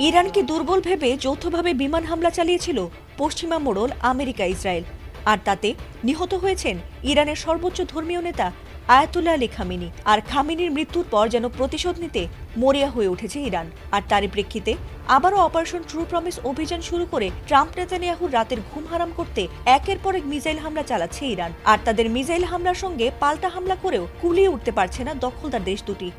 ইরানকে দুর্বল ভেবে যৌথভাবে বিমান হামলা চালিয়েছিল পশ্চিমা মোড়ল আমেরিকা ইসরায়েল, আর তাতে নিহত হয়েছেন ইরানের সর্বোচ্চ ধর্মীয় নেতা আয়াতুল্লাহ আলী খামেনি। আর খামেনির মৃত্যুর পর যেন প্রতিশোধ নিতে মরিয়া হয়ে উঠেছে ইরান। আর তারই প্রেক্ষিতে আবারও অপারেশন ট্রু প্রমিস অভিযান শুরু করে ট্রাম্প নেতানিয়াহুর রাতের ঘুম হারাম করতে একের পর এক মিসাইল হামলা চালাচ্ছে ইরান। আর তাদের মিসাইল হামলার সঙ্গে পাল্টা হামলা করেও কুলিয়ে উঠতে পারছে না দখলদার দেশ দুটি।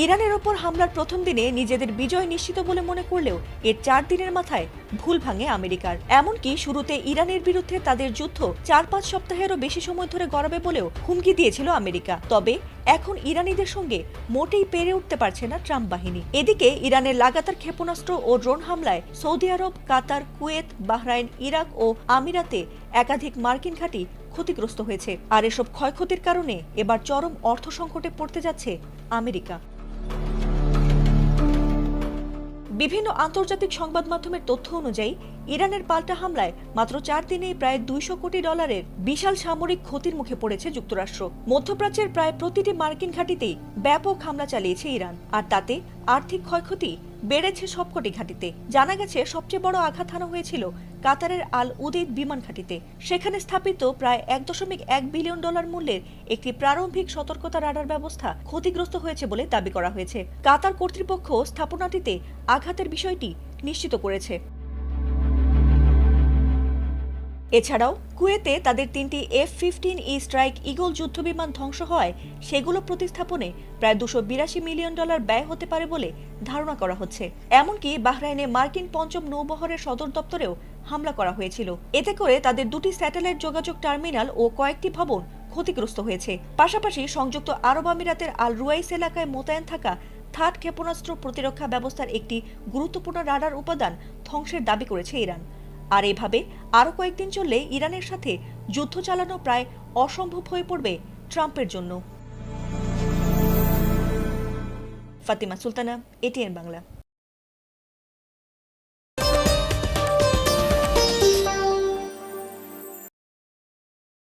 ইরানের ওপর হামলার প্রথম দিনে নিজেদের বিজয় নিশ্চিত বলে মনে করলেও এর 4 দিনের মাথায় ভুল ভাঙে আমেরিকার। এমনকি শুরুতে ইরানের বিরুদ্ধে তাদের যুদ্ধ 4-5 সপ্তাহেরও বেশি সময় ধরে গড়াবে বলেও হুমকি দিয়েছিল আমেরিকা। তবে এখন ইরানিদের সঙ্গে মোটেই পেরে উঠতে পারছে না ট্রাম্প বাহিনী। এদিকে ইরানের লাগাতার ক্ষেপণাস্ত্র ও ড্রোন হামলায় সৌদি আরব, কাতার, কুয়েত, বাহরাইন, ইরাক ও আমিরাতে একাধিক মার্কিন ঘাঁটি ক্ষতিগ্রস্ত হয়েছে। আর এসব ক্ষয়ক্ষতির কারণে এবার চরম অর্থ সংকটে পড়তে যাচ্ছে আমেরিকা। বিভিন্ন আন্তর্জাতিক সংবাদ মাধ্যমের তথ্য অনুযায়ী ইরানের পাল্টা হামলায় মাত্র 4 দিনেই প্রায় $200 কোটি বিশাল সামরিক ক্ষতির মুখে পড়েছে যুক্তরাষ্ট্র। মধ্যপ্রাচ্যের প্রায় প্রতিটি মার্কিন ঘাঁটিতেই ব্যাপক হামলা চালিয়েছে ইরান, আর তাতে আর্থিক ক্ষয়ক্ষতি বেড়েছে সবকটি ঘাঁটিতে। জানা গেছে সবচেয়ে বড় আঘাত হানা হয়েছিল কাতারের আল উদেইদ বিমান ঘাঁটিতে। সেখানে স্থাপিত প্রায় $1.1 বিলিয়ন মূল্যের একটি প্রারম্ভিক সতর্কতা রাডার ব্যবস্থা ক্ষতিগ্রস্ত হয়েছে বলে দাবি করা হয়েছে। কাতার কর্তৃপক্ষ স্থাপনাটিতে আঘাতের বিষয়টি নিশ্চিত করেছে। এছাড়াও কুয়েতে তাদের 3টি F-15E স্ট্রাইক ঈগল যুদ্ধবিমান ধ্বংস হয়, সেগুলো প্রতিস্থাপনে প্রায় $282 মিলিয়ন ব্যয় হতে পারে বলে ধারণা করা হচ্ছে। এমনকি বাহরাইনে মার্কিন পঞ্চম নৌবহরের সদর দপ্তরেও হামলা করা হয়েছিল। এতে করে তাদের 2টি স্যাটেলাইট যোগাযোগ টার্মিনাল ও কয়েকটি ভবন ক্ষতিগ্রস্ত হয়েছে। পাশাপাশি সংযুক্ত আরব আমিরাতের আল রুয়াইস এলাকায় মোতায়েন থাকা থার্ড ক্ষেপণাস্ত্র প্রতিরক্ষা ব্যবস্থার একটি গুরুত্বপূর্ণ রাডার উপাদান ধ্বংসের দাবি করেছে ইরান। আর এভাবে আরও কয়েকদিন চললে ইরানের সাথে যুদ্ধ চালানো প্রায় অসম্ভব হয়ে পড়বে ট্রাম্পের জন্য। ফাতিমা সুলতানা, ATN বাংলা।